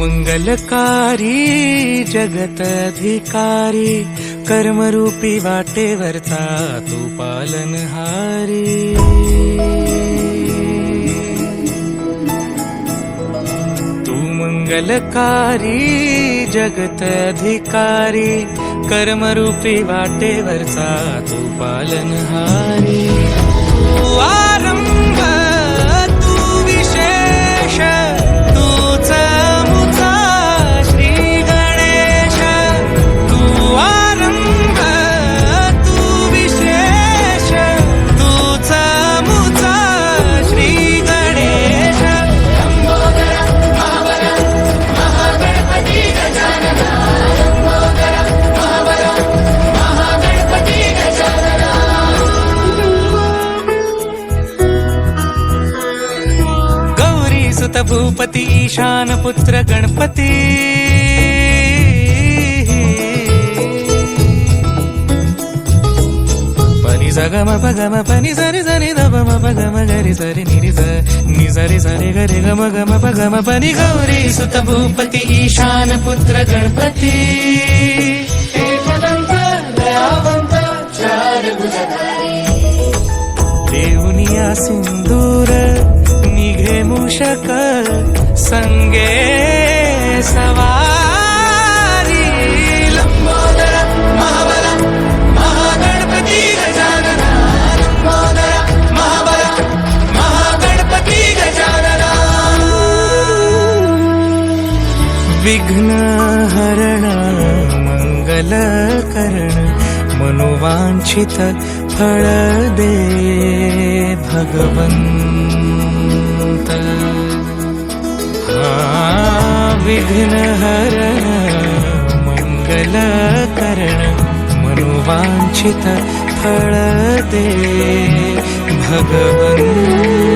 मंगलकारी जगत अधिकारी कर्मरूपी वाटेवरचा तू पालनहारी। तू मंगलकारी जगत अधिकारी कर्मरूपी वाटेवरचा तू पालनहारी। तू आरंभ तू विशेष तूच मुचा श्री गणेश। तू आरंभ तू विशेष तूच मुचा श्री गणेश। सुत भूपती ईशान पुत्र गणपती। पनी सगम पगम पनी सरि सरि धम पगम गरि सरि निरि नि सरि सरि गरि गम गम पगम पनी। गौरी सुत भूपती ईशान पुत्र गणपती। देऊनिया सिंदूर निघे मूषक संगे सवारी। लंबोदर महाबल महागणपती गजानना। लंबोदर महाबल महागणपती गजानना। विघ्न हरण मंगल करण मनोवांछित फळ दे भगवंत। विघ्न हरण मंगल करण मनोवांछित फळ दे भगवंत।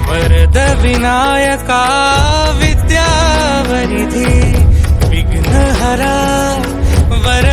वरद विनायका विद्यावरिधी विघ्नहरा वर